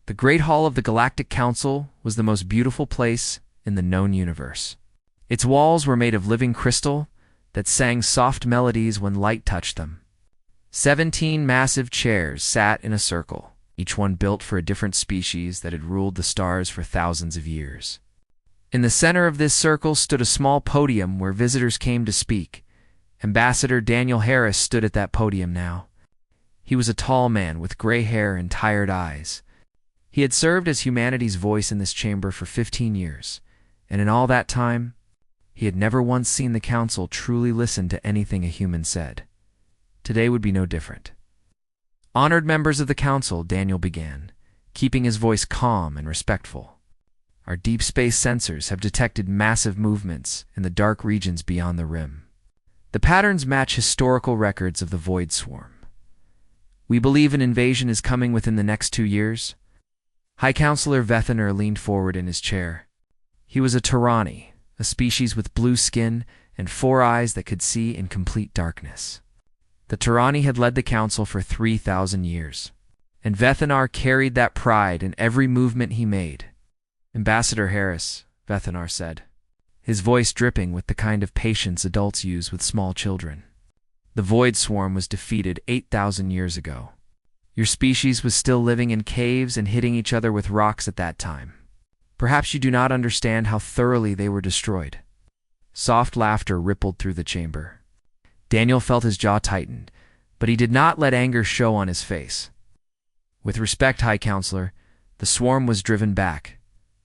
The Great Hall of the Galactic Council was the most beautiful place in the known universe. Its walls were made of living crystal that sang soft melodies when light touched them. 17 massive chairs sat in a circle, each one built for a different species that had ruled the stars for thousands of years. In the center of this circle stood a small podium where visitors came to speak. Ambassador Daniel Harris stood at that podium now. He was a tall man with gray hair and tired eyes. He had served as humanity's voice in this chamber for 15 years, and in all that time, he had never once seen the council truly listen to anything a human said. Today would be no different. Honored members of the council, Daniel began, keeping his voice calm and respectful. Our deep space sensors have detected massive movements in the dark regions beyond the rim. The patterns match historical records of the Void Swarm. We believe an invasion is coming within the next 2 years. High Counselor Vethaner leaned forward in his chair. He was a Tyranni, a species with blue skin and 4 eyes that could see in complete darkness. The Tyranni had led the council for 3,000 years, and Vethanar carried that pride in every movement he made. Ambassador Harris, Vethanar said, his voice dripping with the kind of patience adults use with small children. The Void Swarm was defeated 8,000 years ago. Your species was still living in caves and hitting each other with rocks at that time. Perhaps you do not understand how thoroughly they were destroyed. Soft laughter rippled through the chamber. Daniel felt his jaw tighten, but he did not let anger show on his face. With respect, High Counselor, the swarm was driven back,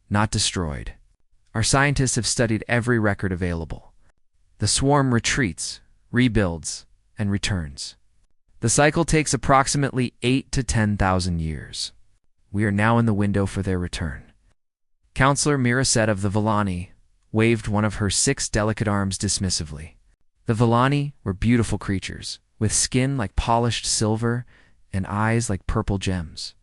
not destroyed. Our scientists have studied every record available. The swarm retreats, rebuilds, and returns. The cycle takes approximately 8 to 10,000 years. We are now in the window for their return. Counselor Miraset of the Villani waved one of her 6 delicate arms dismissively. The Villani were beautiful creatures, with skin like polished silver and eyes like purple gems.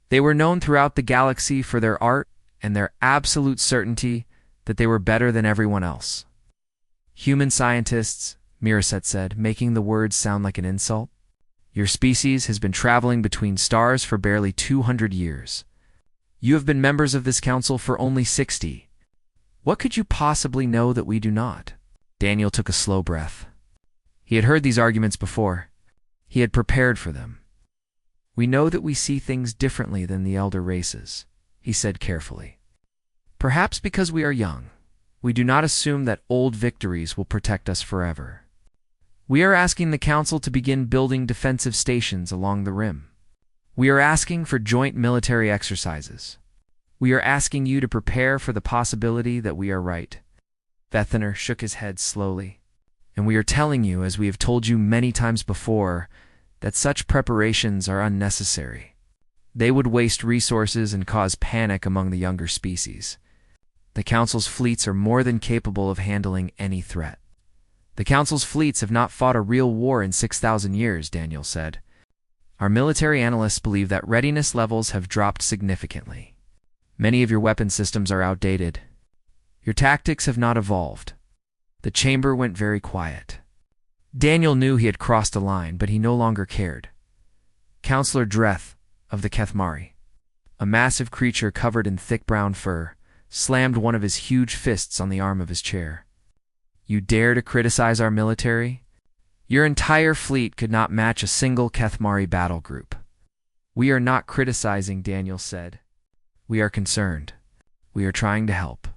They were known throughout the galaxy for their art and their absolute certainty that they were better than everyone else. Human scientists, Miraset said, making the words sound like an insult. Your species has been traveling between stars for barely 200 years. You have been members of this council for only 60. What could you possibly know that we do not? Daniel took a slow breath. He had heard these arguments before. He had prepared for them. We know that we see things differently than the elder races, he said carefully. Perhaps because we are young, we do not assume that old victories will protect us forever. We are asking the council to begin building defensive stations along the rim. We are asking for joint military exercises. We are asking you to prepare for the possibility that we are right. Vethaner shook his head slowly. And we are telling you, as we have told you many times before, that such preparations are unnecessary. They would waste resources and cause panic among the younger species. The Council's fleets are more than capable of handling any threat. The Council's fleets have not fought a real war in 6,000 years, Daniel said. Our military analysts believe that readiness levels have dropped significantly. Many of your weapon systems are outdated. Your tactics have not evolved. The chamber went very quiet. Daniel knew he had crossed a line, but he no longer cared. Counselor Dreth of the Kethmari, a massive creature covered in thick brown fur, slammed one of his huge fists on the arm of his chair. You dare to criticize our military? Your entire fleet could not match a single Kethmari battle group. We are not criticizing, Daniel said. We are concerned. We are trying to help.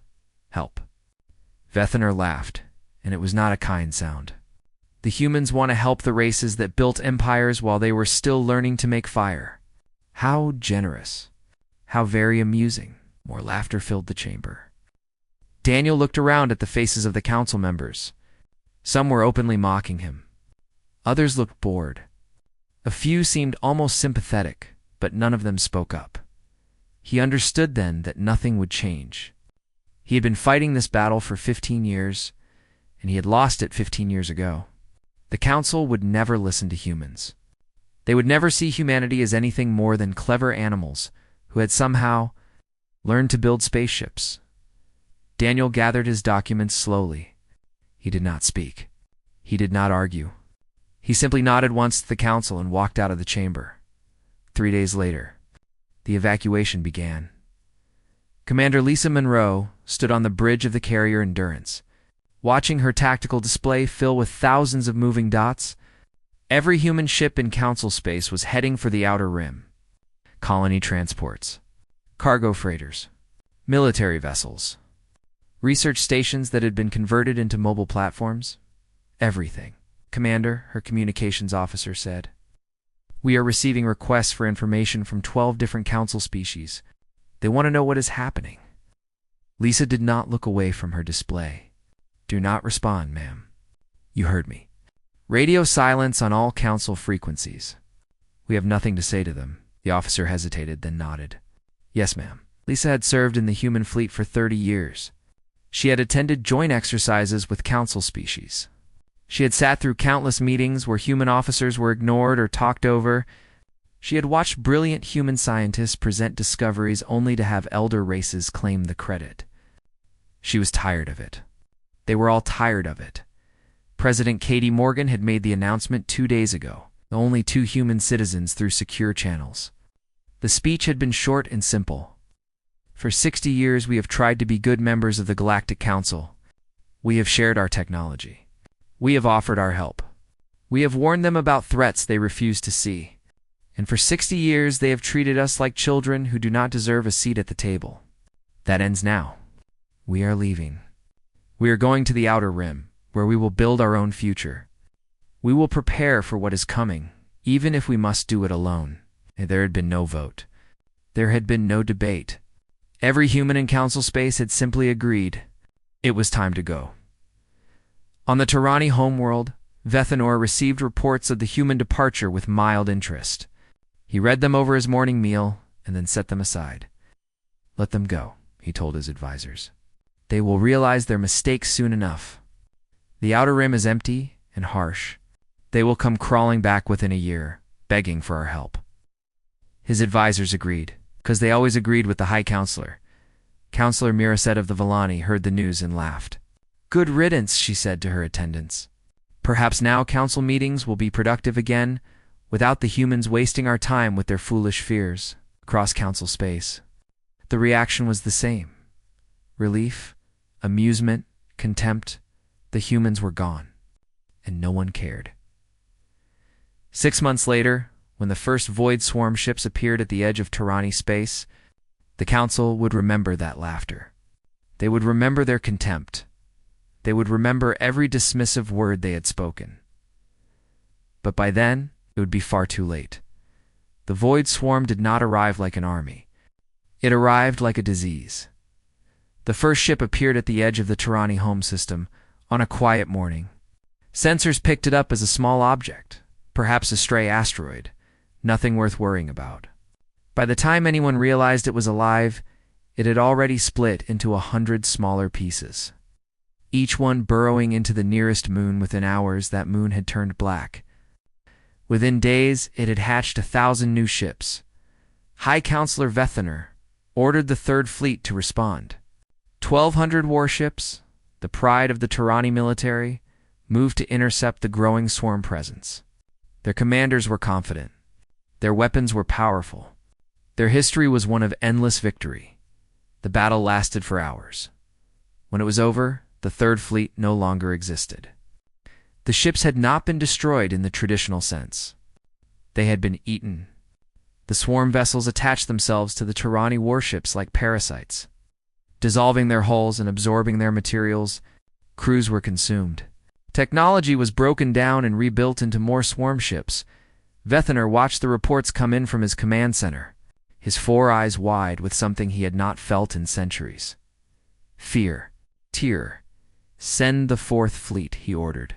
Help. Vethaner laughed, and it was not a kind sound. The humans want to help the races that built empires while they were still learning to make fire. How generous. How very amusing. More laughter filled the chamber. Daniel looked around at the faces of the council members. Some were openly mocking him. Others looked bored. A few seemed almost sympathetic, but none of them spoke up. He understood then that nothing would change. He had been fighting this battle for 15 years, and he had lost it 15 years ago. The council would never listen to humans. They would never see humanity as anything more than clever animals who had somehow learned to build spaceships. Daniel gathered his documents slowly. He did not speak. He did not argue. He simply nodded once to the council and walked out of the chamber. 3 days later, The evacuation began. Commander Lisa Monroe stood on the bridge of the carrier Endurance, watching her tactical display fill with thousands of moving dots. Every human ship in Council space was heading for the outer rim. Colony transports, cargo freighters, military vessels, research stations that had been converted into mobile platforms. Everything. Commander, her communications officer said. We are receiving requests for information from 12 different Council species. They want to know what is happening. Lisa did not look away from her display. Do not respond, ma'am. You heard me. Radio silence on all Council frequencies. We have nothing to say to them. The officer hesitated, then nodded. Yes, ma'am. Lisa had served in the human fleet for 30 years. She had attended joint exercises with Council species. She had sat through countless meetings where human officers were ignored or talked over. She had watched brilliant human scientists present discoveries only to have elder races claim the credit. She was tired of it. They were all tired of it. President Katie Morgan had made the announcement 2 days ago. Only 2 human citizens through secure channels. The speech had been short and simple. For 60 years we have tried to be good members of the Galactic Council. We have shared our technology. We have offered our help. We have warned them about threats they refuse to see. And for 60 years they have treated us like children who do not deserve a seat at the table. That ends now. We are leaving. We are going to the Outer Rim, where we will build our own future. We will prepare for what is coming, even if we must do it alone. There had been no vote. There had been no debate. Every human in Council space had simply agreed. It was time to go. On the Tarani homeworld, Vethanor received reports of the human departure with mild interest. He read them over his morning meal and then set them aside. Let them go, he told his advisors. They will realize their mistakes soon enough. The Outer Rim is empty and harsh. They will come crawling back within a year, begging for our help. His advisors agreed, because they always agreed with the High Counselor. Counselor Miraset of the Villani heard the news and laughed. Good riddance, she said to her attendants. Perhaps now Council meetings will be productive again, without the humans wasting our time with their foolish fears. Across Council space, the reaction was the same. Relief, amusement, contempt. The humans were gone, and no one cared. 6 months later, when the first Void Swarm ships appeared at the edge of Tarani space, the Council would remember that laughter. They would remember their contempt. They would remember every dismissive word they had spoken. But by then, it would be far too late. The Void Swarm did not arrive like an army. It arrived like a disease. The first ship appeared at the edge of the Tarani home system on a quiet morning. Sensors picked it up as a small object. Perhaps a stray asteroid, nothing worth worrying about. By the time anyone realized it was alive, it had already split into 100 smaller pieces. Each one burrowing into the nearest moon. Within hours, that moon had turned black. Within days, it had hatched 1,000 new ships. High Counselor Vethanor ordered the Third Fleet to respond. 1,200 warships, the pride of the Tarani military, moved to intercept the growing swarm presence. Their commanders were confident. Their weapons were powerful. Their history was one of endless victory. The battle lasted for hours. When it was over, the Third Fleet no longer existed. The ships had not been destroyed in the traditional sense. They had been eaten. The swarm vessels attached themselves to the Tarani warships like parasites. Dissolving their hulls and absorbing their materials, crews were consumed. Technology was broken down and rebuilt into more swarm ships. Vethanor watched the reports come in from his command center, his 4 eyes wide with something he had not felt in centuries. Fear. Tear. Send the 4th Fleet, he ordered.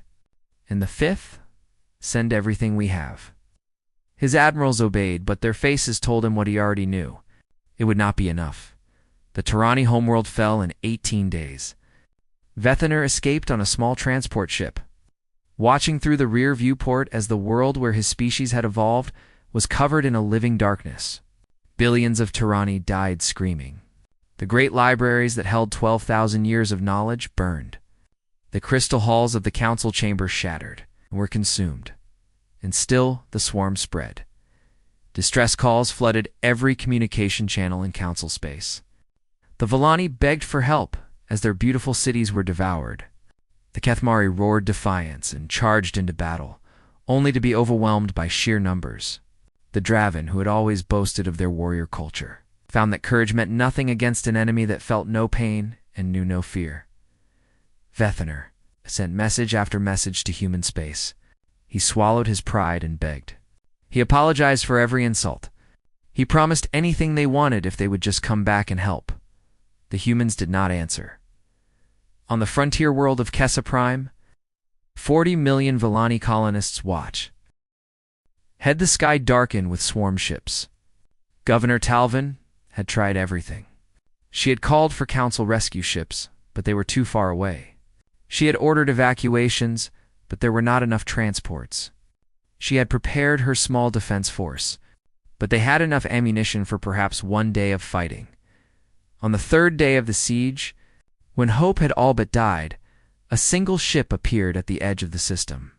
And the 5th? Send everything we have. His admirals obeyed, but their faces told him what he already knew. It would not be enough. The Tarani homeworld fell in 18 days. Vethanor escaped on a small transport ship. Watching through the rear viewport as the world where his species had evolved was covered in a living darkness. Billions of Tarani died screaming. The great libraries that held 12,000 years of knowledge burned. The crystal halls of the council chamber shattered and were consumed. And still the swarm spread. Distress calls flooded every communication channel in Council space. The Volani begged for help as their beautiful cities were devoured. The Kethmari roared defiance and charged into battle, only to be overwhelmed by sheer numbers. The Draven, who had always boasted of their warrior culture, found that courage meant nothing against an enemy that felt no pain and knew no fear. Vethaner sent message after message to human space. He swallowed his pride and begged. He apologized for every insult. He promised anything they wanted if they would just come back and help. The humans did not answer. On the frontier world of Kessa Prime, 40 million Volani colonists watch. Had the sky darken with swarm ships. Governor Talvin had tried everything. She had called for council rescue ships, but they were too far away. She had ordered evacuations, but there were not enough transports. She had prepared her small defense force, but they had enough ammunition for perhaps one day of fighting. On the third day of the siege, when hope had all but died, a single ship appeared at the edge of the system.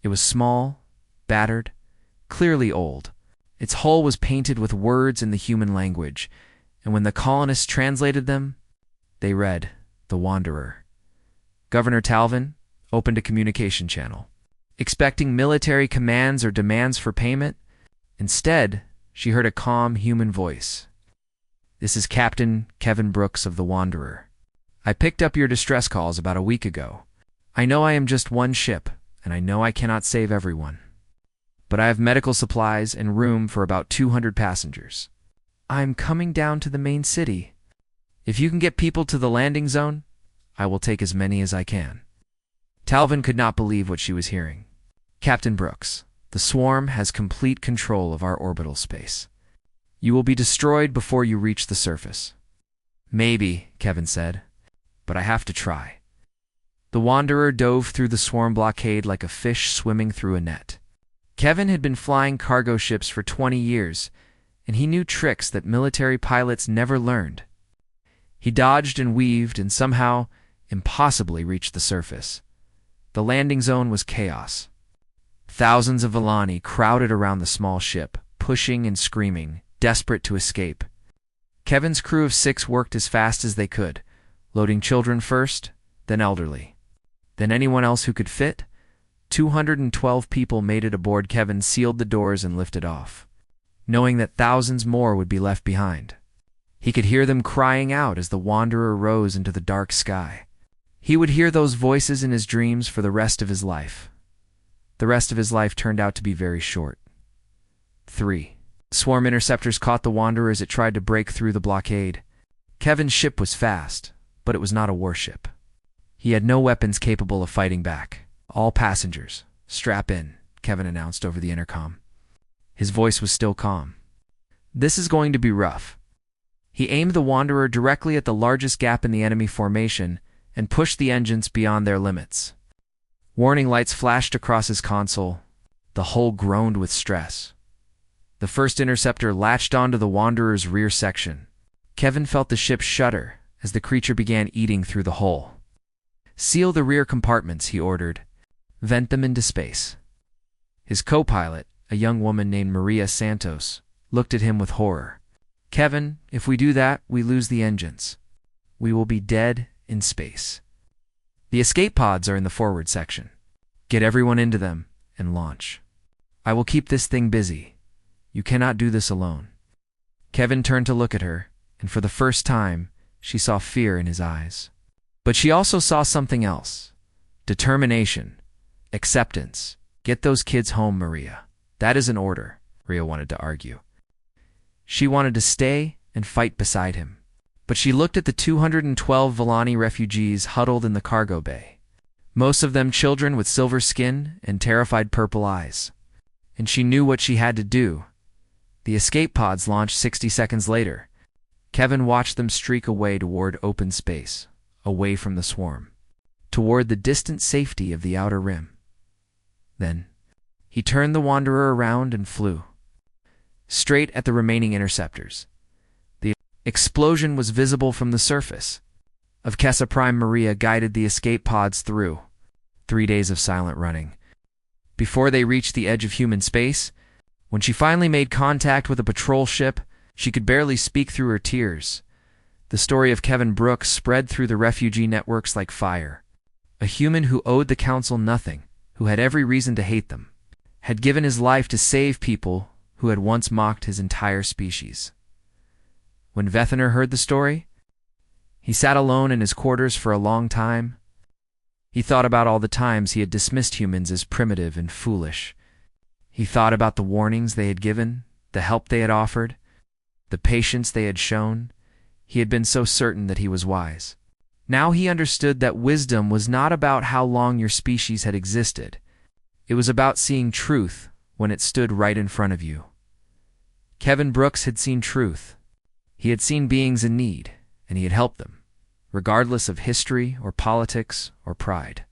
It was small, battered, clearly old. Its hull was painted with words in the human language, and when the colonists translated them, they read, "The Wanderer." Governor Talvin opened a communication channel. Expecting military commands or demands for payment, instead, she heard a calm human voice. "This is Captain Kevin Brooks of the Wanderer. I picked up your distress calls about a week ago. I know I am just one ship, and I know I cannot save everyone. But I have medical supplies and room for about 200 passengers. I'm coming down to the main city. If you can get people to the landing zone, I will take as many as I can." Talvin could not believe what she was hearing. "Captain Brooks, the swarm has complete control of our orbital space. You will be destroyed before you reach the surface." "Maybe," Kevin said, "but I have to try." The Wanderer dove through the swarm blockade like a fish swimming through a net. Kevin had been flying cargo ships for 20 years, and he knew tricks that military pilots never learned. He dodged and weaved and somehow, impossibly, reached the surface. The landing zone was chaos. Thousands of Volani crowded around the small ship, pushing and screaming, desperate to escape. Kevin's crew of 6 worked as fast as they could, loading children first, then elderly. Then anyone else who could fit. 212 people made it aboard. Kevin sealed the doors and lifted off, knowing that thousands more would be left behind. He could hear them crying out as the Wanderer rose into the dark sky. He would hear those voices in his dreams for the rest of his life. The rest of his life turned out to be very short. 3. Swarm interceptors caught the Wanderer as it tried to break through the blockade. Kevin's ship was fast, but it was not a warship. He had no weapons capable of fighting back. "All passengers, strap in," Kevin announced over the intercom. His voice was still calm. "This is going to be rough." He aimed the Wanderer directly at the largest gap in the enemy formation and pushed the engines beyond their limits. Warning lights flashed across his console. The hull groaned with stress. The first interceptor latched onto the Wanderer's rear section. Kevin felt the ship shudder as the creature began eating through the hull. "Seal the rear compartments," he ordered. "Vent them into space." His co-pilot, a young woman named Maria Santos, looked at him with horror. "Kevin, if we do that, we lose the engines. We will be dead in space. The escape pods are in the forward section. Get everyone into them and launch. I will keep this thing busy. You cannot do this alone." Kevin turned to look at her, and for the first time, she saw fear in his eyes. But she also saw something else. Determination. Acceptance. "Get those kids home, Maria. That is an order," Maria wanted to argue. She wanted to stay and fight beside him. But she looked at the 212 Volani refugees huddled in the cargo bay, most of them children with silver skin and terrified purple eyes. And she knew what she had to do. The escape pods launched 60 seconds later. Kevin watched them streak away toward open space, away from the swarm, toward the distant safety of the outer rim. Then, he turned the Wanderer around and flew, straight at the remaining interceptors. The explosion was visible from the surface of Kessa Prime. Maria guided the escape pods through 3 days of silent running. Before they reached the edge of human space, When she finally made contact with a patrol ship, she could barely speak through her tears. The story of Kevin Brooks spread through the refugee networks like fire. A human who owed the Council nothing, who had every reason to hate them, had given his life to save people who had once mocked his entire species. When Vethener heard the story, he sat alone in his quarters for a long time. He thought about all the times he had dismissed humans as primitive and foolish. He thought about the warnings they had given, the help they had offered, the patience they had shown. He had been so certain that he was wise. Now he understood that wisdom was not about how long your species had existed. It was about seeing truth when it stood right in front of you. Kevin Brooks had seen truth. He had seen beings in need, and he had helped them, regardless of history or politics or pride.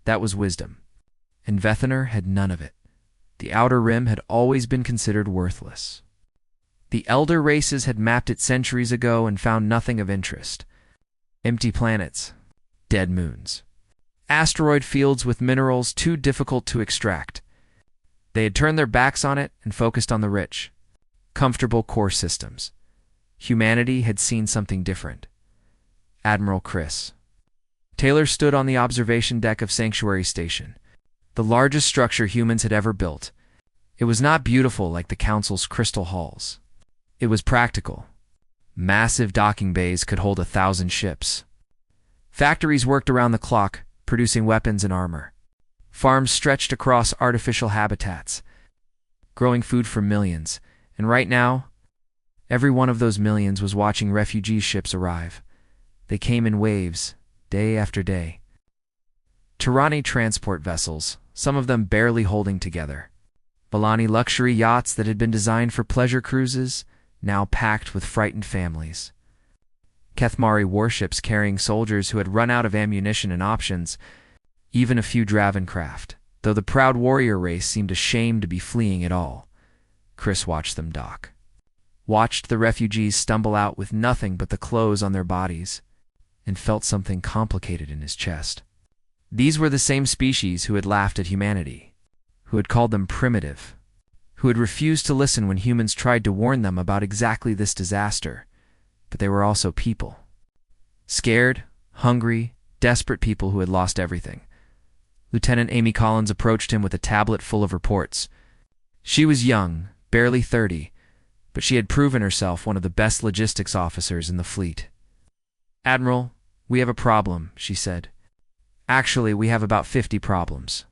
That was wisdom. And Vethener had none of it. The Outer Rim had always been considered worthless. The elder races had mapped it centuries ago and found nothing of interest. Empty planets, dead moons, asteroid fields with minerals too difficult to extract. They had turned their backs on it and focused on the rich, comfortable core systems. Humanity had seen something different. Admiral Chris Taylor stood on the observation deck of Sanctuary Station, the largest structure humans had ever built. It was not beautiful like the Council's crystal halls. It was practical. Massive docking bays could hold 1,000 ships. Factories worked around the clock, producing weapons and armor. Farms stretched across artificial habitats, growing food for millions. And right now, every one of those millions was watching refugee ships arrive. They came in waves, day after day. Tirani transport vessels, some of them barely holding together. Balani luxury yachts that had been designed for pleasure cruises, now packed with frightened families. Kethmari warships carrying soldiers who had run out of ammunition and options, even a few Draven craft, though the proud warrior race seemed ashamed to be fleeing at all. Chris watched them dock. Watched the refugees stumble out with nothing but the clothes on their bodies, and felt something complicated in his chest. These were the same species who had laughed at humanity, who had called them primitive, who had refused to listen when humans tried to warn them about exactly this disaster. But they were also people. Scared, hungry, desperate people who had lost everything. Lieutenant Amy Collins approached him with a tablet full of reports. She was young, barely 30, but she had proven herself one of the best logistics officers in the fleet. "Admiral, we have a problem," she said. "Actually, we have about 50 problems.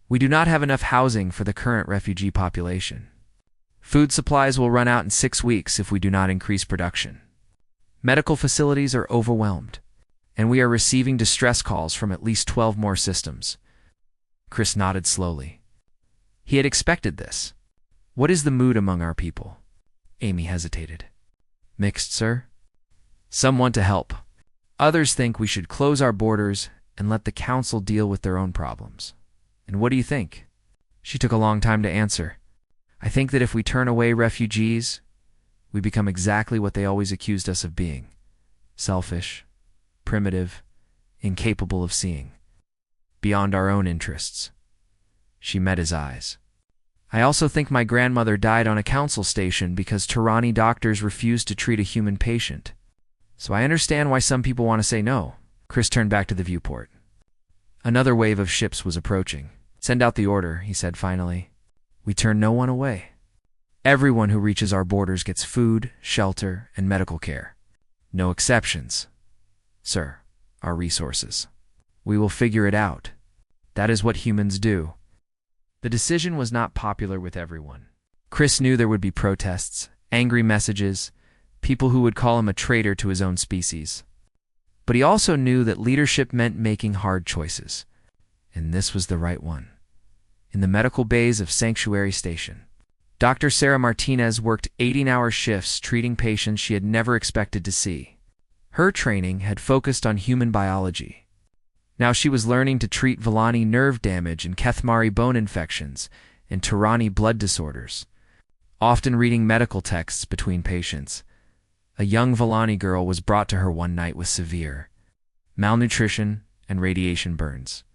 We do not have enough housing for the current refugee population. Food supplies will run out in 6 weeks if we do not increase production. Medical facilities are overwhelmed, and we are receiving distress calls from at least 12 more systems." Chris nodded slowly. He had expected this. "What is the mood among our people?" Amy hesitated. "Mixed, sir. Some want to help. Others think we should close our borders and let the Council deal with their own problems. And what do you think?" She took a long time to answer. "I think that if we turn away refugees, we become exactly what they always accused us of being: selfish, primitive, incapable of seeing beyond our own interests." She met his eyes. "I also think my grandmother died on a Council station because Tirani doctors refused to treat a human patient. So I understand why some people want to say no." Chris turned back to the viewport. Another wave of ships was approaching. "Send out the order," he said finally. "We turn no one away. Everyone who reaches our borders gets food, shelter, and medical care. No exceptions. Sir, our resources. We will figure it out. That is what humans do." The decision was not popular with everyone. Chris knew there would be protests, angry messages, people who would call him a traitor to his own species. But he also knew that leadership meant making hard choices, and this was the right one. In the medical bays of Sanctuary Station, Dr. Sarah Martinez worked 18-hour shifts treating patients she had never expected to see. Her training had focused on human biology. Now she was learning to treat Villani nerve damage and Kethmari bone infections and Tirani blood disorders, often reading medical texts between patients. A young Villani girl was brought to her one night with severe malnutrition and radiation burns.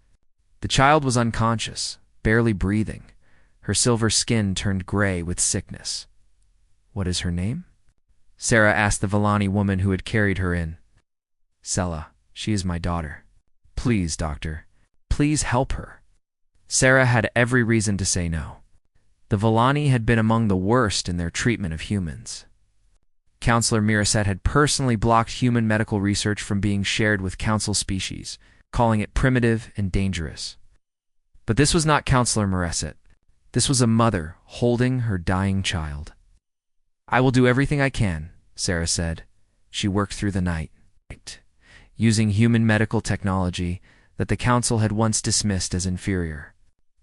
The child was unconscious, barely breathing. Her silver skin turned gray with sickness. "What is her name?" Sarah asked the Villani woman who had carried her in. "Sella. She is my daughter." "Please, doctor. Please help her." Sarah had every reason to say no. The Villani had been among the worst in their treatment of humans. Counselor Miraset had personally blocked human medical research from being shared with Council species, calling it primitive and dangerous. But this was not Counselor Miraset. This was a mother holding her dying child. "I will do everything I can," Sarah said. She worked through the night, using human medical technology that the Council had once dismissed as inferior.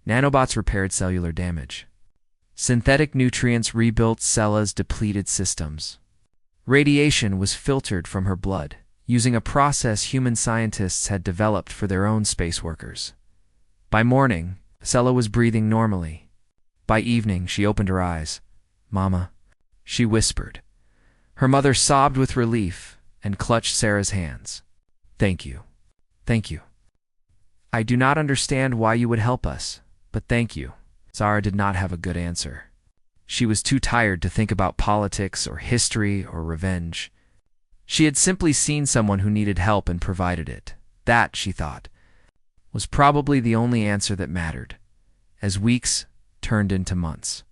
Nanobots repaired cellular damage. Synthetic nutrients rebuilt Sella's depleted systems. Radiation was filtered from her blood, using a process human scientists had developed for their own space workers. By morning, Sella was breathing normally. By evening, she opened her eyes. "Mama," she whispered. Her mother sobbed with relief and clutched Sarah's hands. "Thank you. Thank you. I do not understand why you would help us, but thank you." Sarah did not have a good answer. She was too tired to think about politics or history or revenge. She had simply seen someone who needed help and provided it. That, she thought, was probably the only answer that mattered, as weeks turned into months.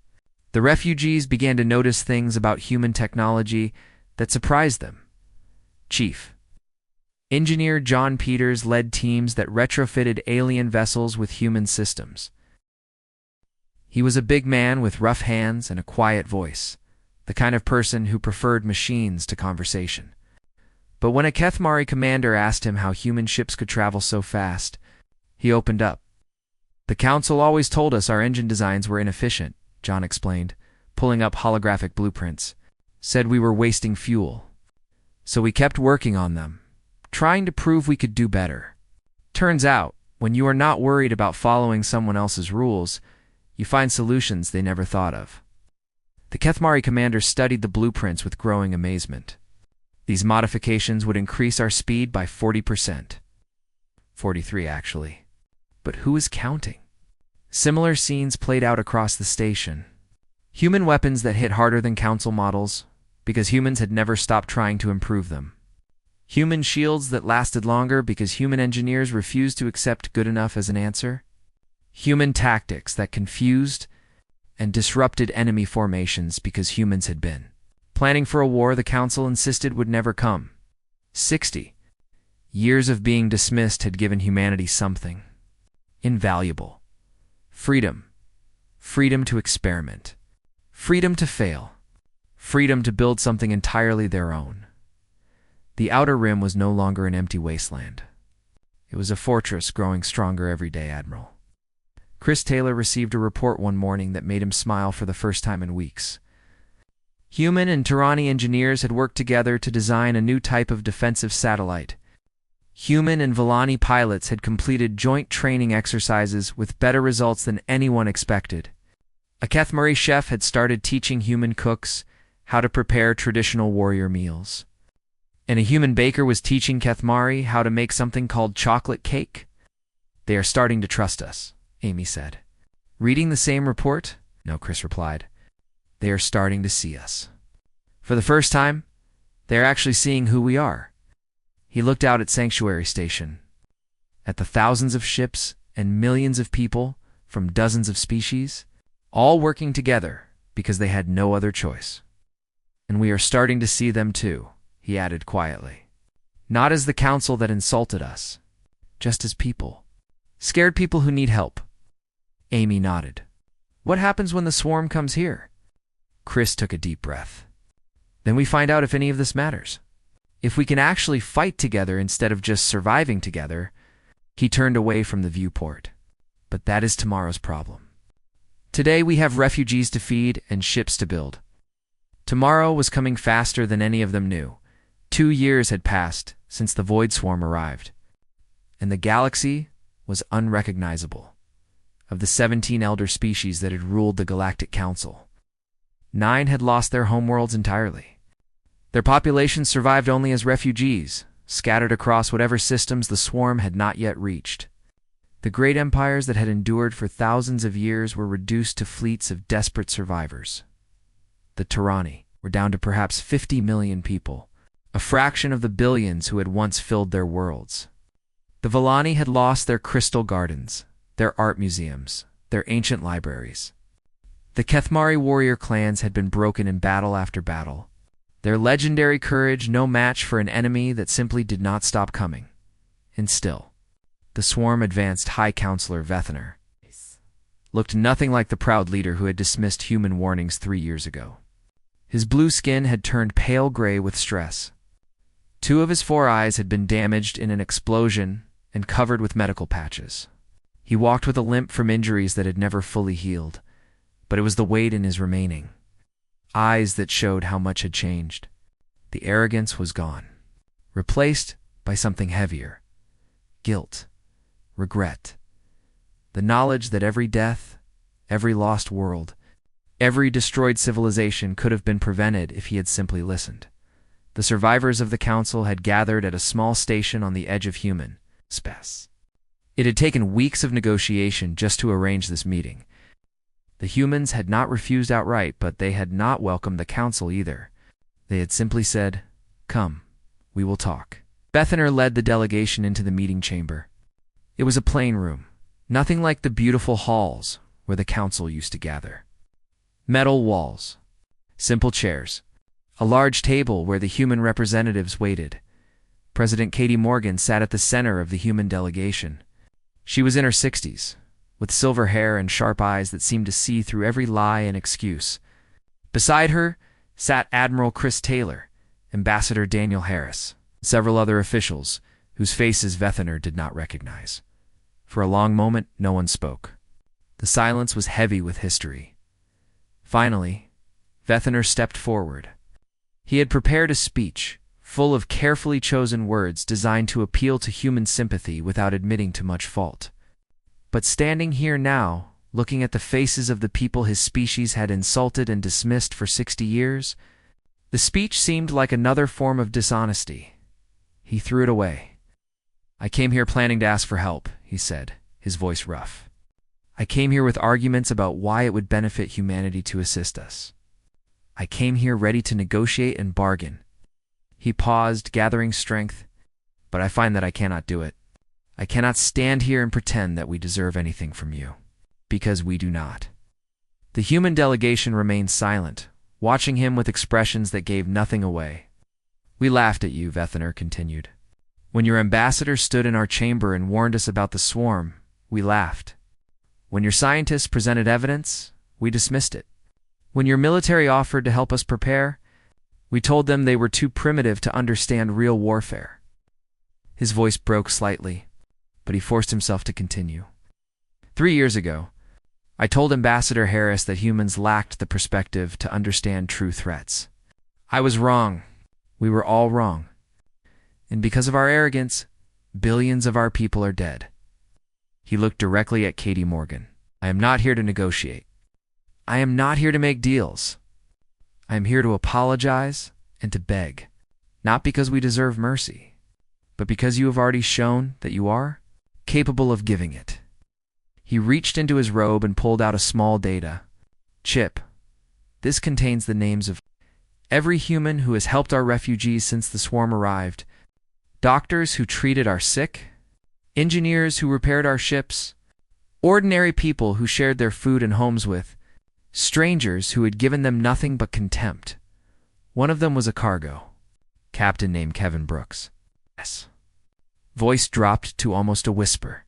The refugees began to notice things about human technology that surprised them. Chief Engineer John Peters led teams that retrofitted alien vessels with human systems. He was a big man with rough hands and a quiet voice, the kind of person who preferred machines to conversation. But when a Kethmari commander asked him how human ships could travel so fast, he opened up. "The Council always told us our engine designs were inefficient," John explained, pulling up holographic blueprints. "Said we were wasting fuel. So we kept working on them, trying to prove we could do better. Turns out, when you are not worried about following someone else's rules, you find solutions they never thought of." The Kethmari commander studied the blueprints with growing amazement. "These modifications would increase our speed by 40%. 43, actually. But who is counting?" Similar scenes played out across the station. Human weapons that hit harder than Council models, because humans had never stopped trying to improve them. Human shields that lasted longer because human engineers refused to accept good enough as an answer. Human tactics that confused and disrupted enemy formations because humans had been planning for a war the Council insisted would never come. 60 years of being dismissed had given humanity something invaluable. Freedom. Freedom to experiment. Freedom to fail. Freedom to build something entirely their own. The Outer Rim was no longer an empty wasteland. It was a fortress growing stronger every day, Admiral. Chris Taylor received a report one morning that made him smile for the first time in weeks. Human and Turani engineers had worked together to design a new type of defensive satellite. Human and Villani pilots had completed joint training exercises with better results than anyone expected. A Kethmari chef had started teaching human cooks how to prepare traditional warrior meals. And a human baker was teaching Kethmari how to make something called chocolate cake. "They are starting to trust us," Amy said. "Reading the same report?" "No," Chris replied. "They are starting to see us. For the first time, they are actually seeing who we are." He looked out at Sanctuary Station, at the thousands of ships and millions of people from dozens of species, all working together because they had no other choice. "And we are starting to see them too," he added quietly. "Not as the Council that insulted us, just as people. Scared people who need help." Amy nodded. "What happens when the swarm comes here?" Chris took a deep breath. "Then we find out if any of this matters. If we can actually fight together instead of just surviving together." He turned away from the viewport. "But that is tomorrow's problem. Today we have refugees to feed and ships to build. Tomorrow was coming faster than any of them knew. 2 years had passed since the Void Swarm arrived, and the galaxy was unrecognizable. Of the 17 elder species that had ruled the Galactic Council, 9 had lost their homeworlds entirely. Their populations survived only as refugees, scattered across whatever systems the swarm had not yet reached. The great empires that had endured for thousands of years were reduced to fleets of desperate survivors. The Tyranni were down to perhaps 50 million people, a fraction of the billions who had once filled their worlds. The Villani had lost their crystal gardens, their art museums, their ancient libraries. The Kethmari warrior clans had been broken in battle after battle, their legendary courage no match for an enemy that simply did not stop coming. And still, the swarm advanced High Counselor Vethener looked nothing like the proud leader who had dismissed human warnings 3 years ago. His blue skin had turned pale gray with stress. 2 of his 4 eyes had been damaged in an explosion and covered with medical patches. He walked with a limp from injuries that had never fully healed, but it was the weight in his remaining eyes that showed how much had changed. The arrogance was gone, replaced by something heavier: guilt, regret, the knowledge that every death, every lost world, every destroyed civilization could have been prevented if he had simply listened. The survivors of the Council had gathered at a small station on the edge of human space. It had taken weeks of negotiation just to arrange this meeting. The humans had not refused outright, but they had not welcomed the Council either. They had simply said, "Come, we will talk." Vethener led the delegation into the meeting chamber. It was a plain room, nothing like the beautiful halls where the Council used to gather. Metal walls, simple chairs, a large table where the human representatives waited. President Katie Morgan sat at the center of the human delegation. She was in her 60s, with silver hair and sharp eyes that seemed to see through every lie and excuse. Beside her sat Admiral Chris Taylor, Ambassador Daniel Harris, and several other officials whose faces Vethener did not recognize. For a long moment, no one spoke. The silence was heavy with history. Finally, Vethener stepped forward. He had prepared a speech, full of carefully chosen words designed to appeal to human sympathy without admitting to much fault. But standing here now, looking at the faces of the people his species had insulted and dismissed for 60 years, the speech seemed like another form of dishonesty. He threw it away. "I came here planning to ask for help," he said, his voice rough. "I came here with arguments about why it would benefit humanity to assist us. I came here ready to negotiate and bargain." He paused, gathering strength, "But I find that I cannot do it. I cannot stand here and pretend that we deserve anything from you, because we do not." The human delegation remained silent, watching him with expressions that gave nothing away. "We laughed at you," Vethener continued. "When your ambassador stood in our chamber and warned us about the swarm, we laughed. When your scientists presented evidence, we dismissed it. When your military offered to help us prepare, we told them they were too primitive to understand real warfare." His voice broke slightly, but he forced himself to continue. 3 years ago, I told Ambassador Harris that humans lacked the perspective to understand true threats. I was wrong. We were all wrong. And because of our arrogance, billions of our people are dead." He looked directly at Katie Morgan. "I am not here to negotiate. I am not here to make deals. I am here to apologize and to beg, not because we deserve mercy, but because you have already shown that you are capable of giving it." He reached into his robe and pulled out a small data chip. "This contains the names of every human who has helped our refugees since the swarm arrived, doctors who treated our sick, engineers who repaired our ships, ordinary people who shared their food and homes with, strangers who had given them nothing but contempt. One of them was a cargo captain named Kevin Brooks." Yes. Voice dropped to almost a whisper.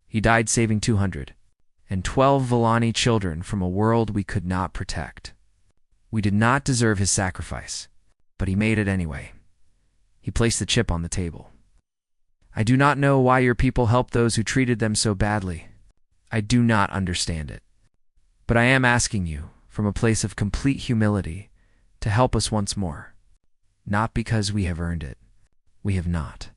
"He died saving 212 Villani children from a world we could not protect. We did not deserve his sacrifice, but he made it anyway." He placed the chip on the table. "I do not know why your people helped those who treated them so badly. I do not understand it. But I am asking you, from a place of complete humility, to help us once more. Not because we have earned it. We have not.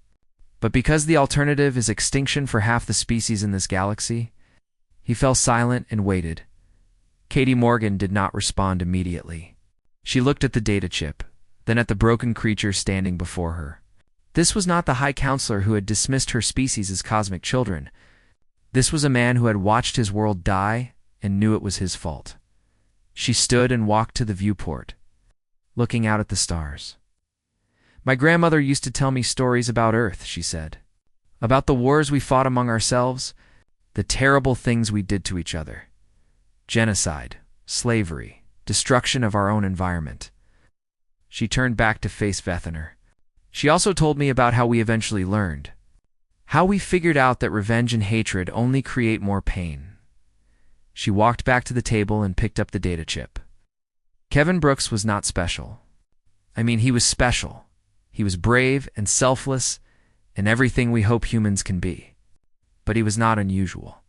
But because the alternative is extinction for half the species in this galaxy." He fell silent and waited. Katie Morgan did not respond immediately. She looked at the data chip, then at the broken creature standing before her. This was not the High Counselor who had dismissed her species as cosmic children. This was a man who had watched his world die and knew it was his fault. She stood and walked to the viewport, looking out at the stars. My grandmother used to tell me stories about Earth, she said. About the wars we fought among ourselves, the terrible things we did to each other. Genocide, slavery, destruction of our own environment. She turned back to face Vethener. She also told me about how we eventually learned. How we figured out that revenge and hatred only create more pain. She walked back to the table and picked up the data chip. Kevin Brooks was not special. I mean, he was special. He was brave and selfless and everything we hope humans can be. But he was not unusual.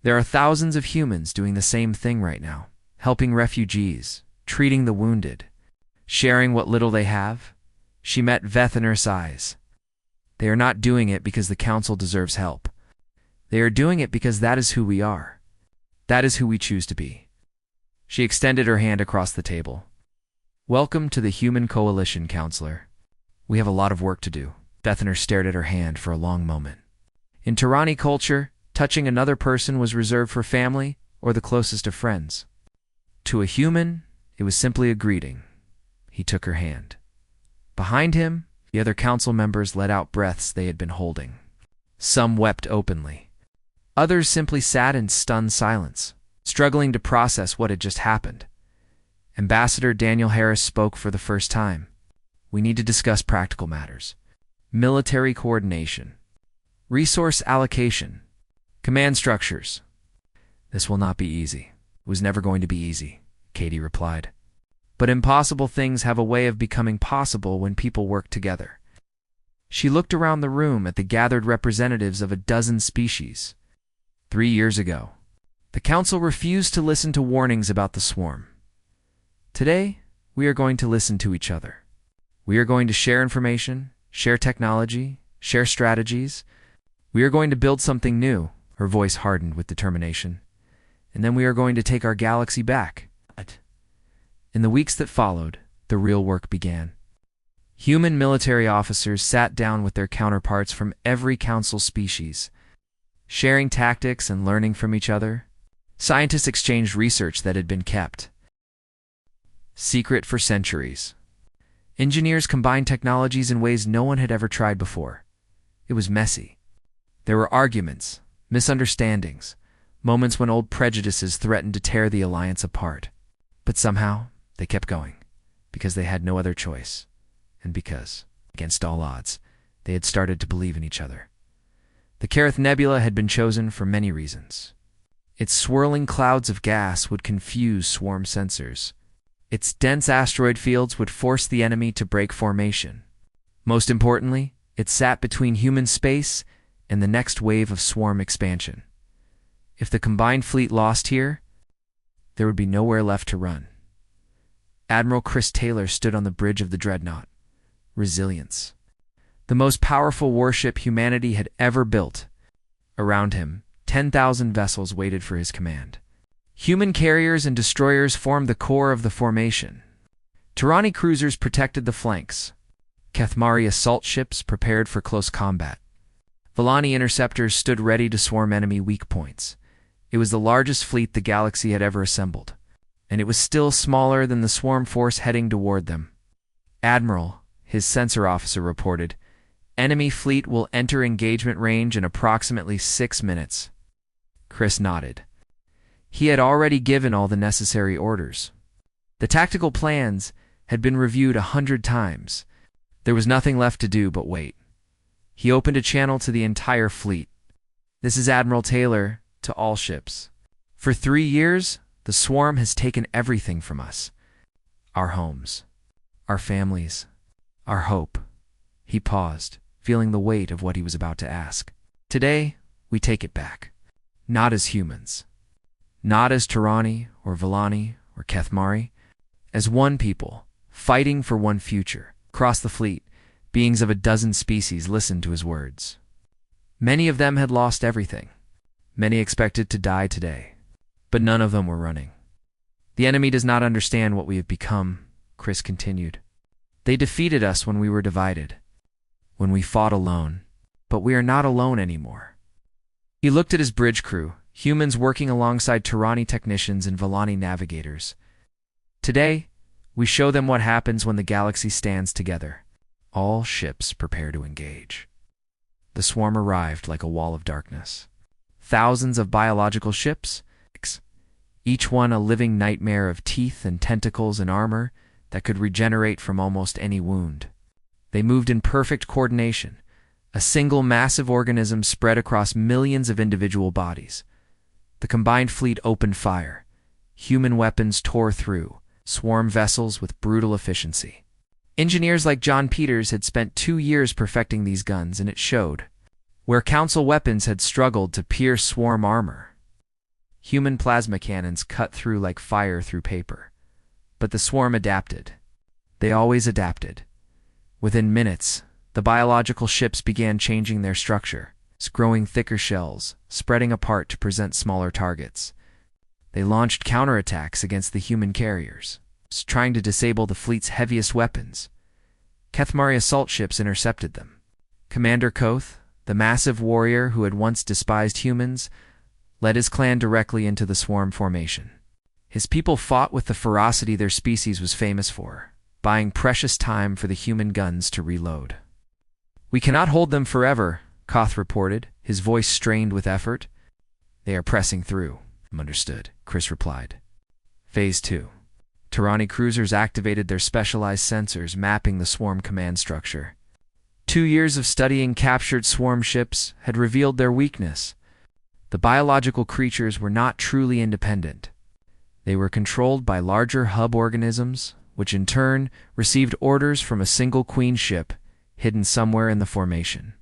There are thousands of humans doing the same thing right now, helping refugees, treating the wounded, sharing what little they have. She met Vethener's eyes. They are not doing it because the Council deserves help. They are doing it because that is who we are. That is who we choose to be. She extended her hand across the table. Welcome to the Human Coalition, Counselor. We have a lot of work to do. Vethener stared at her hand for a long moment. In Tirani culture, touching another person was reserved for family or the closest of friends. To a human, it was simply a greeting. He took her hand. Behind him, the other council members let out breaths they had been holding. Some wept openly. Others simply sat in stunned silence, struggling to process what had just happened. Ambassador Daniel Harris spoke for the first time. We need to discuss practical matters. Military coordination. Resource allocation. Command structures. This will not be easy. It was never going to be easy, Katie replied. But impossible things have a way of becoming possible when people work together. She looked around the room at the gathered representatives of a dozen species. 3 years ago, the Council refused to listen to warnings about the swarm. Today, we are going to listen to each other. We are going to share information, share technology, share strategies. We are going to build something new, her voice hardened with determination. And then we are going to take our galaxy back. In the weeks that followed, the real work began. Human military officers sat down with their counterparts from every Council species, sharing tactics and learning from each other. Scientists exchanged research that had been kept secret for centuries. Engineers combined technologies in ways no one had ever tried before. It was messy. There were arguments, misunderstandings, moments when old prejudices threatened to tear the alliance apart. But somehow, they kept going, because they had no other choice, and because, against all odds, they had started to believe in each other. The Kerith Nebula had been chosen for many reasons. Its swirling clouds of gas would confuse swarm sensors. Its dense asteroid fields would force the enemy to break formation. Most importantly, it sat between human space and the next wave of swarm expansion. If the combined fleet lost here, there would be nowhere left to run. Admiral Chris Taylor stood on the bridge of the Dreadnought. Resilience. The most powerful warship humanity had ever built. Around him, 10,000 vessels waited for his command. Human carriers and destroyers formed the core of the formation. Tirani cruisers protected the flanks. Kethmari assault ships prepared for close combat. Villani interceptors stood ready to swarm enemy weak points. It was the largest fleet the galaxy had ever assembled, and it was still smaller than the swarm force heading toward them. Admiral, his sensor officer reported, enemy fleet will enter engagement range in approximately 6 minutes. Chris nodded. He had already given all the necessary orders. The tactical plans had been reviewed 100 times. There was nothing left to do but wait. He opened a channel to the entire fleet. This is Admiral Taylor to all ships. For 3 years, the swarm has taken everything from us. Our homes, our families, our hope. He paused, feeling the weight of what he was about to ask. Today, we take it back. Not as humans. Not as Tirani or Villani or Kethmari. As one people, fighting for one future. Across the fleet, beings of a dozen species listened to his words. Many of them had lost everything. Many expected to die today. But none of them were running. The enemy does not understand what we have become, Chris continued. They defeated us when we were divided, when we fought alone, but we are not alone anymore. He looked at his bridge crew, humans working alongside Tirani technicians and Villani navigators. Today, we show them what happens when the galaxy stands together. All ships prepare to engage. The swarm arrived like a wall of darkness. Thousands of biological ships, each one a living nightmare of teeth and tentacles and armor that could regenerate from almost any wound. They moved in perfect coordination, a single massive organism spread across millions of individual bodies. The combined fleet opened fire. Human weapons tore through, swarm vessels with brutal efficiency. Engineers like John Peters had spent 2 years perfecting these guns, and it showed. Where Council weapons had struggled to pierce swarm armor, human plasma cannons cut through like fire through paper. But the swarm adapted. They always adapted. Within minutes, the biological ships began changing their structure, growing thicker shells, spreading apart to present smaller targets. They launched counterattacks against the human carriers, trying to disable the fleet's heaviest weapons. Kethmari assault ships intercepted them. Commander Koth, the massive warrior who had once despised humans, led his clan directly into the swarm formation. His people fought with the ferocity their species was famous for, buying precious time for the human guns to reload. "We cannot hold them forever," Koth reported, his voice strained with effort. "They are pressing through." "Understood," Chris replied. Phase 2. Tirani cruisers activated their specialized sensors, mapping the swarm command structure. 2 years of studying captured swarm ships had revealed their weakness. The biological creatures were not truly independent. They were controlled by larger hub organisms, which in turn received orders from a single queen ship hidden somewhere in the formation.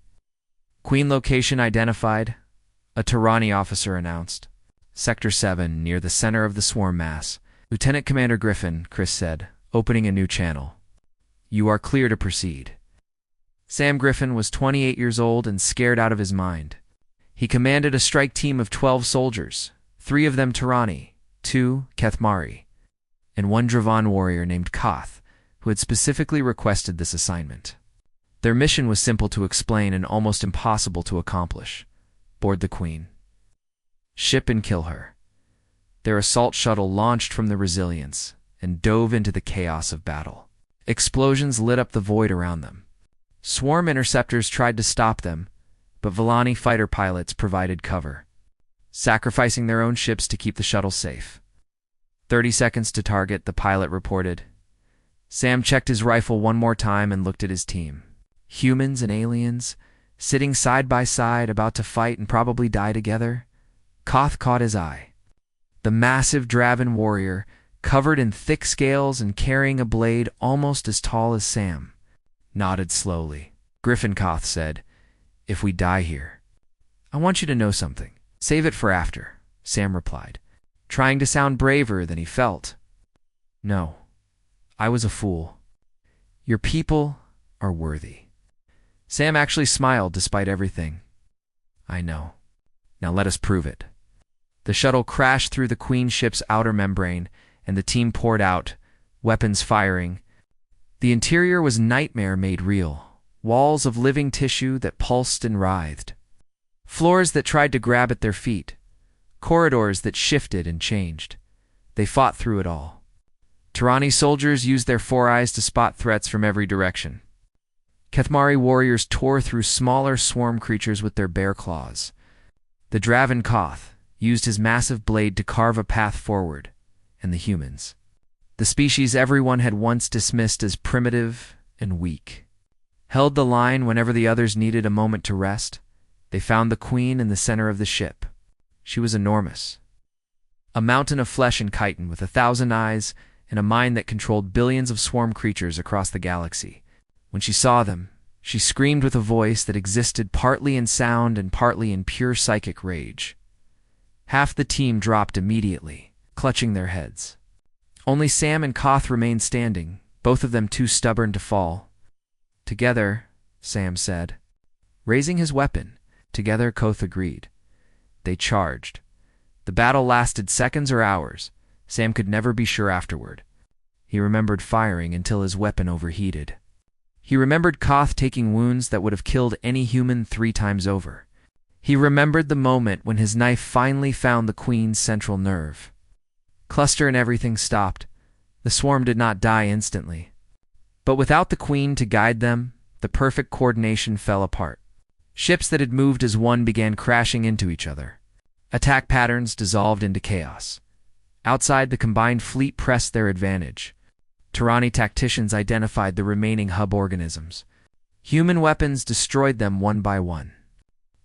"Queen location identified," a Tirani officer announced. "Sector 7, near the center of the swarm mass." "Lieutenant Commander Griffin," Chris said, opening a new channel. "You are clear to proceed." Sam Griffin was 28 years old and scared out of his mind. He commanded a strike team of 12 soldiers, 3 of them Tirani, 2 Kethmari, and 1 Dravan warrior named Koth, who had specifically requested this assignment. Their mission was simple to explain and almost impossible to accomplish: board the Queen, ship and kill her. Their assault shuttle launched from the Resilience and dove into the chaos of battle. Explosions lit up the void around them. Swarm interceptors tried to stop them, but Villani fighter pilots provided cover, sacrificing their own ships to keep the shuttle safe. 30 seconds to target, the pilot reported. Sam checked his rifle one more time and looked at his team. Humans and aliens, sitting side by side, about to fight and probably die together. Koth caught his eye. The massive Dravan warrior, covered in thick scales and carrying a blade almost as tall as Sam, nodded slowly. "Griffin," Koth said, "if we die here, I want you to know something." "Save it for after," Sam replied, trying to sound braver than he felt. "No, I was a fool. Your people are worthy." Sam actually smiled despite everything. "I know. Now let us prove it." The shuttle crashed through the Queen ship's outer membrane, and the team poured out, weapons firing. The interior was nightmare made real. Walls of living tissue that pulsed and writhed. Floors that tried to grab at their feet. Corridors that shifted and changed. They fought through it all. Tirani soldiers used their 4 eyes to spot threats from every direction. Kethmari warriors tore through smaller swarm creatures with their bare claws. The Dravan Koth used his massive blade to carve a path forward, and the humans, the species everyone had once dismissed as primitive and weak, held the line whenever the others needed a moment to rest. They found the Queen in the center of the ship. She was enormous. A mountain of flesh and chitin with 1,000 eyes and a mind that controlled billions of swarm creatures across the galaxy. When she saw them, she screamed with a voice that existed partly in sound and partly in pure psychic rage. Half the team dropped immediately, clutching their heads. Only Sam and Koth remained standing, both of them too stubborn to fall. "Together," Sam said. Raising his weapon, together, Koth agreed. They charged. The battle lasted seconds or hours. Sam could never be sure afterward. He remembered firing until his weapon overheated. He remembered Koth taking wounds that would have killed any human 3 times over. He remembered the moment when his knife finally found the queen's central nerve. Cluster and everything stopped. The swarm did not die instantly. But without the queen to guide them, the perfect coordination fell apart. Ships that had moved as one began crashing into each other. Attack patterns dissolved into chaos. Outside, the combined fleet pressed their advantage. Tyranni tacticians identified the remaining hub organisms. Human weapons destroyed them one by one.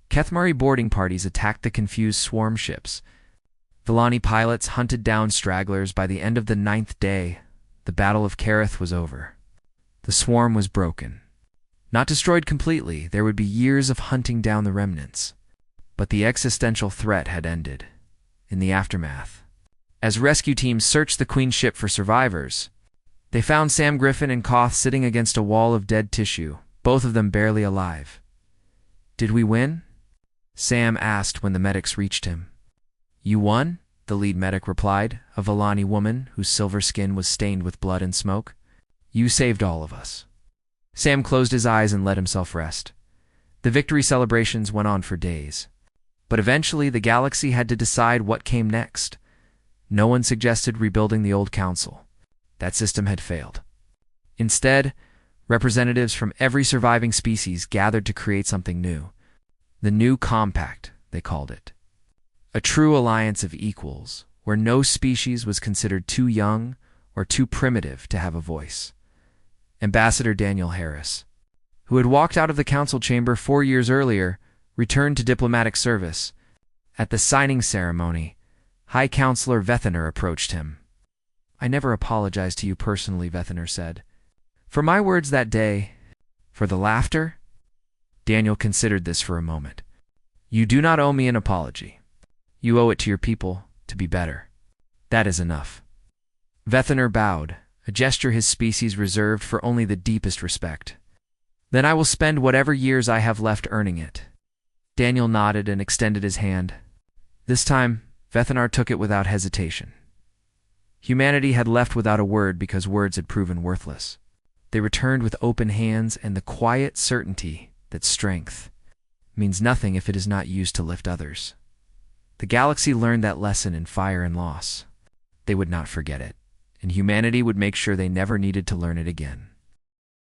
Kethmari boarding parties attacked the confused swarm ships. Villani pilots hunted down stragglers. By the end of the 9th day, the Battle of Kareth was over. The swarm was broken. Not destroyed completely, there would be years of hunting down the remnants. But the existential threat had ended. In the aftermath, as rescue teams searched the Queen's ship for survivors, they found Sam Griffin and Koth sitting against a wall of dead tissue, both of them barely alive. "Did we win?" Sam asked when the medics reached him. "You won?" the lead medic replied, a Villani woman whose silver skin was stained with blood and smoke. "You saved all of us." Sam closed his eyes and let himself rest. The victory celebrations went on for days. But eventually the galaxy had to decide what came next. No one suggested rebuilding the old council. That system had failed. Instead, representatives from every surviving species gathered to create something new. The New Compact, they called it. A true alliance of equals, where no species was considered too young or too primitive to have a voice. Ambassador Daniel Harris, who had walked out of the council chamber 4 years earlier, returned to diplomatic service. At the signing ceremony, High Counselor Vethener approached him. "I never apologized to you personally," Vethener said. "For my words that day, for the laughter." Daniel considered this for a moment. "You do not owe me an apology. You owe it to your people to be better. That is enough." Vethener bowed, a gesture his species reserved for only the deepest respect. "Then I will spend whatever years I have left earning it." Daniel nodded and extended his hand. This time, Vethenar took it without hesitation. Humanity had left without a word because words had proven worthless. They returned with open hands and the quiet certainty that strength means nothing if it is not used to lift others. The galaxy learned that lesson in Fire and Loss. They would not forget it, and humanity would make sure they never needed to learn it again.